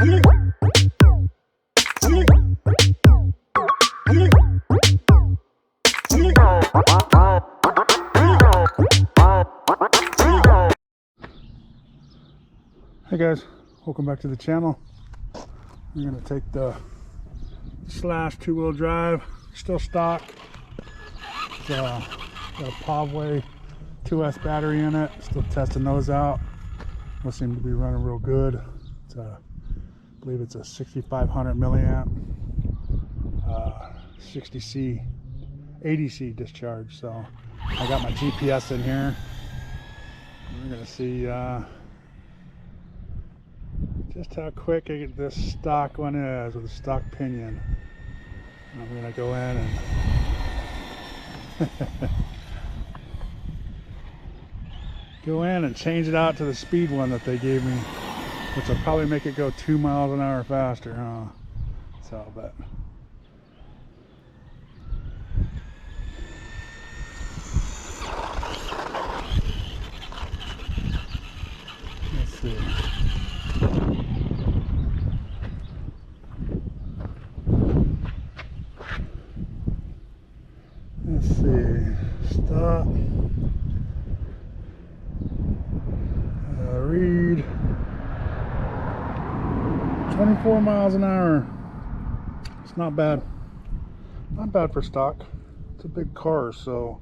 Hey guys, welcome back to the channel. I'm going to take the Slash 2-wheel drive, still stock. It's got a Pavway 2S battery in it, still testing those out. Those seem to be running real good. It's I believe it's a 6500 milliamp 60C 80C discharge. So I got my GPS in here. We're going to see just how quick this stock one is with a stock pinion. I'm going to go in and change it out to the speed one that they gave me, which will probably make it go 2 miles an hour faster, huh? So, but let's see. Let's see. Stop. Read. 24 miles an hour. It's not bad. Not bad for stock. It's a big car, so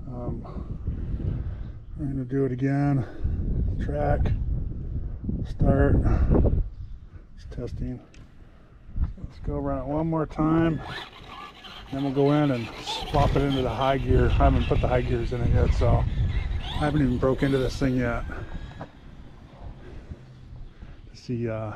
we're going to do it again. Track. Start. It's testing. Let's go around it one more time. Then we'll go in and swap it into the high gear. I haven't put the high gears in it yet, so I haven't even broke into this thing yet. To see, yeah,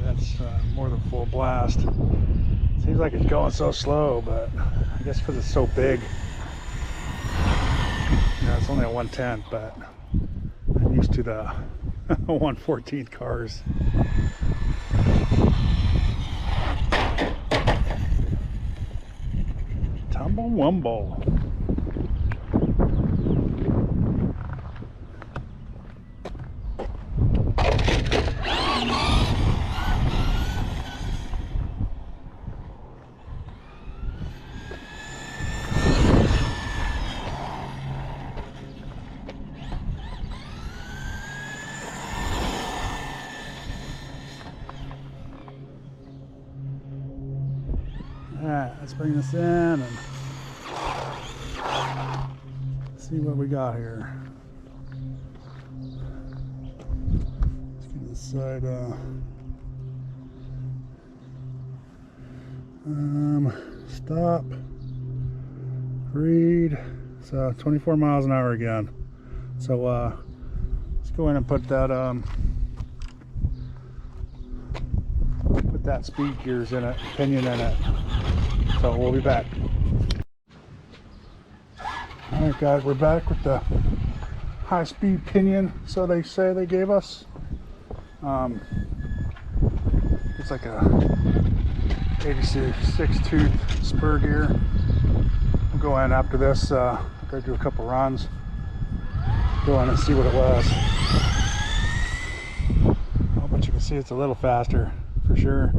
that's more than full blast. Seems like it's going so slow, but I guess because it's so big. Yeah, it's only a 110, but I'm used to the 1/14 cars. Tumble wumble. Alright, let's bring this in and see what we got here. Let's get this side stop, read. So 24 miles an hour again. So let's go in and put that speed gears in it, pinion in it. So we'll be back. Alright guys, we're back with the high speed pinion, so they say they gave us. It's like a 86 tooth spur gear. We'll go in after this, go do a couple runs, go in and see what it was. Oh, but you can see it's a little faster for sure.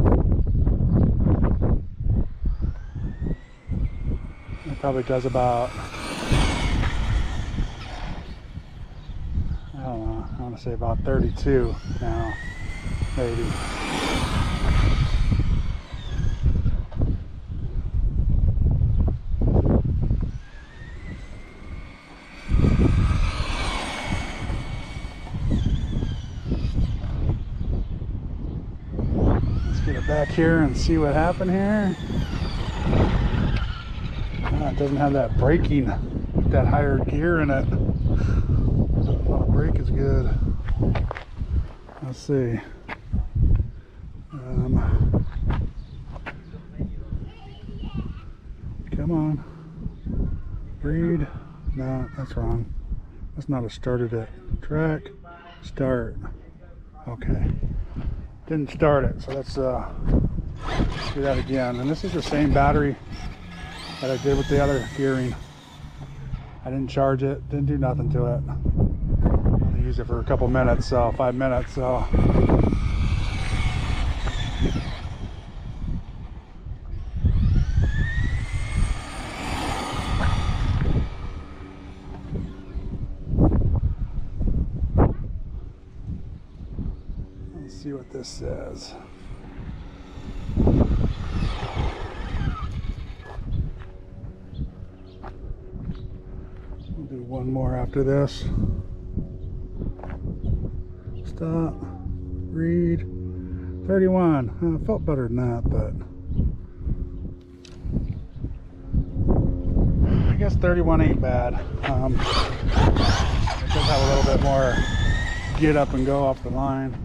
It probably does about, I don't know, I want to say about 32 now, maybe. Let's get it back here and see what happened here. It doesn't have that braking, that higher gear in it. The brake is good. Let's see. Come on. Read. No, that's wrong. That's not a started it. Track. Start. Okay. Didn't start it, so let's do that again. And this is the same battery that I did with the other gearing. I didn't charge it, didn't do nothing to it. I only used it for a couple minutes, so 5 minutes, so. Let's see what this says. We'll do one more after this. Stop. Read. 31. I felt better than that, but I guess 31 ain't bad. It does have a little bit more get up and go off the line.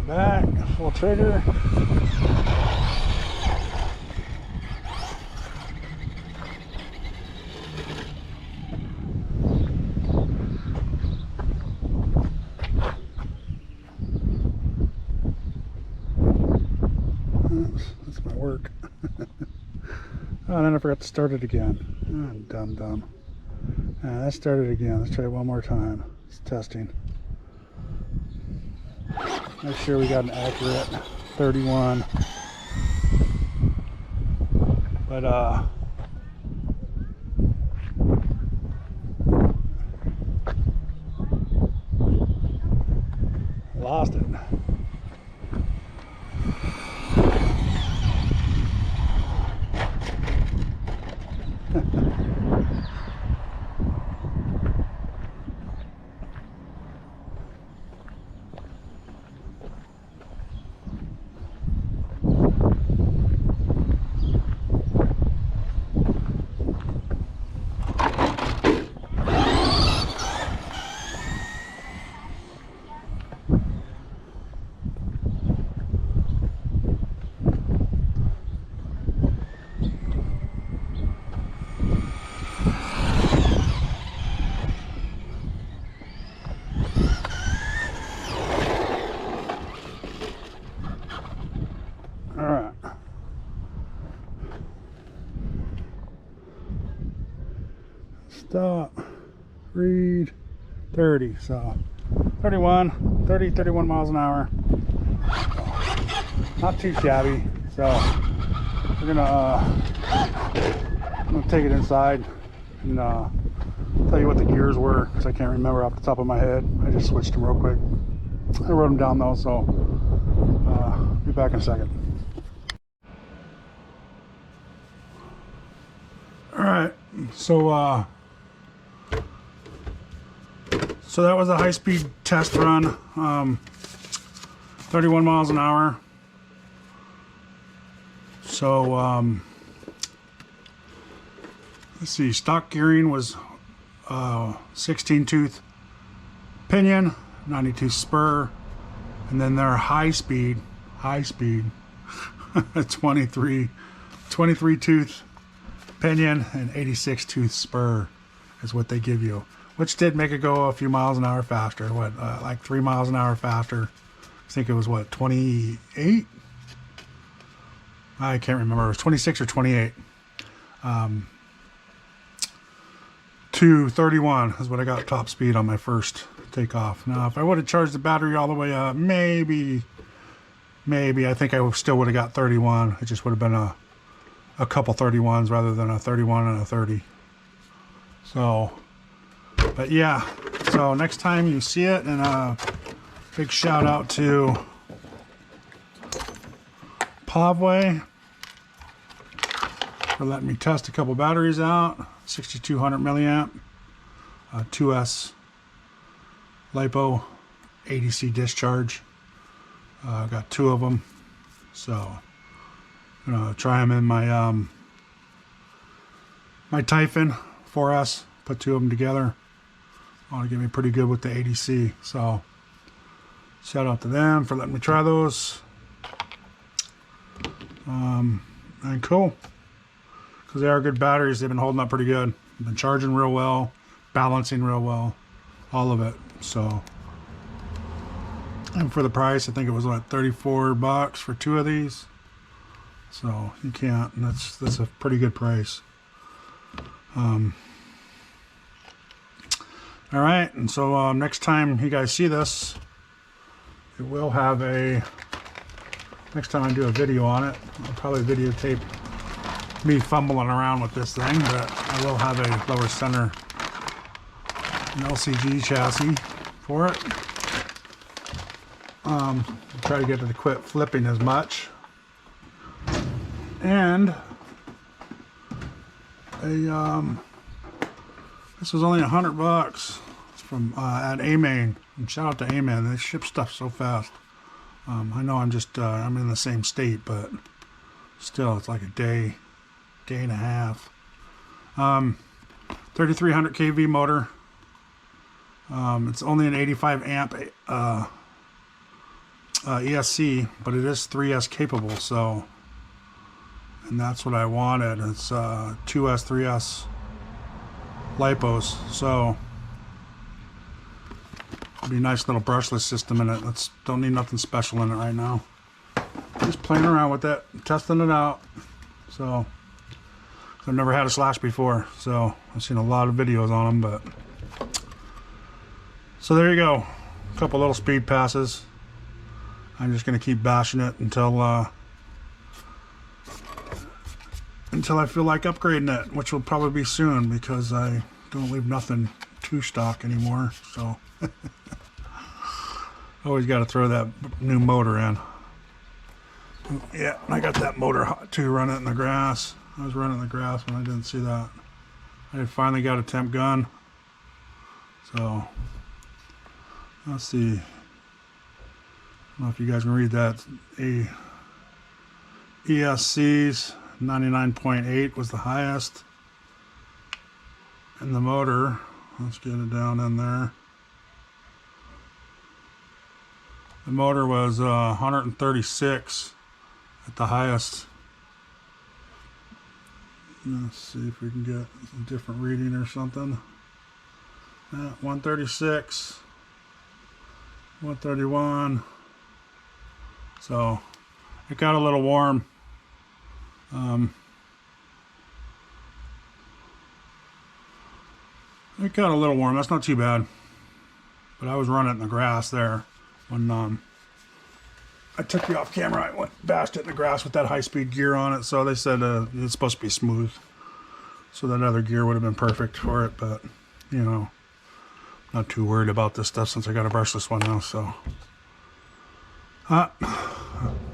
Back, full trigger. Oops, that's my work. Oh, and then I forgot to start it again. Oh, dumb. Let's start it again. Let's try it one more time. It's testing. Make sure we got an accurate 31. But lost it. Stop, read, 30, so 31 miles an hour, not too shabby. So we're gonna I'm gonna take it inside and tell you what the gears were, because I can't remember off the top of my head. I just switched them real quick. I wrote them down though, so be back in a second. Alright, so that was a high-speed test run, 31 miles an hour. So let's see, stock gearing was 16 tooth pinion, 92 spur, and then their high speed 23 tooth pinion and 86 tooth spur is what they give you, which did make it go a few miles an hour faster. What, like 3 miles an hour faster. I think it was what, 28? I can't remember. It was 26 or 28. To 31 is what I got top speed on my first takeoff. Now, if I would have charged the battery all the way up, maybe I think I still would have got 31. It just would have been a couple 31s rather than a 31 and a 30. So, but yeah. So next time you see it, and a big shout out to Pavway for letting me test a couple batteries out. 6200 milliamp 2S LiPo ADC discharge. Got 2 of them, so I'm gonna try them in my my Typhon 4S. Put 2 of them together. Want to get me pretty good with the ADC, so shout out to them for letting me try those. And cool, because they are good batteries. They've been holding up pretty good. They've been charging real well, balancing real well, all of it. So, and for the price, I think it was what, $34 for 2 of these. So you can't. That's a pretty good price. All right, and so next time you guys see this, it will have a. Next time I do a video on it, I'll probably videotape me fumbling around with this thing, but I will have a lower center, an LCG chassis for it. Try to get it to quit flipping as much. And this was only $100 from at A-Main. And shout out to A-Main, they ship stuff so fast. I know I'm just I'm in the same state, but still, it's like a day and a half. 3300 kV motor. It's only an 85 amp ESC, but it is 3S capable. So, and that's what I wanted. It's 2S, 3S lipos. So. Be a nice little brushless system in it. Don't need nothing special in it right now. Just playing around with it, testing it out. So I've never had a Slash before, so I've seen a lot of videos on them. But so there you go, a couple little speed passes. I'm just gonna keep bashing it until I feel like upgrading it, which will probably be soon because I don't leave nothing to stock anymore. So. Always got to throw that new motor in. Yeah, I got that motor hot too, running it in the grass. I was running in the grass when I didn't see that. I finally got a temp gun. So, let's see. I don't know if you guys can read that. ESC's 99.8 was the highest. And the motor, let's get it down in there. The motor was 136 at the highest. Let's see if we can get a different reading or something. 136, 131. So it got a little warm. It got a little warm. That's not too bad. But I was running it in the grass there. When I took you off camera, I bashed it in the grass with that high-speed gear on it. So they said it's supposed to be smooth. So that other gear would have been perfect for it. But, you know, not too worried about this stuff since I got a brushless one now. So,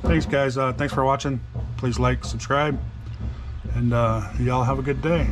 thanks, guys. Thanks for watching. Please like, subscribe. And y'all have a good day.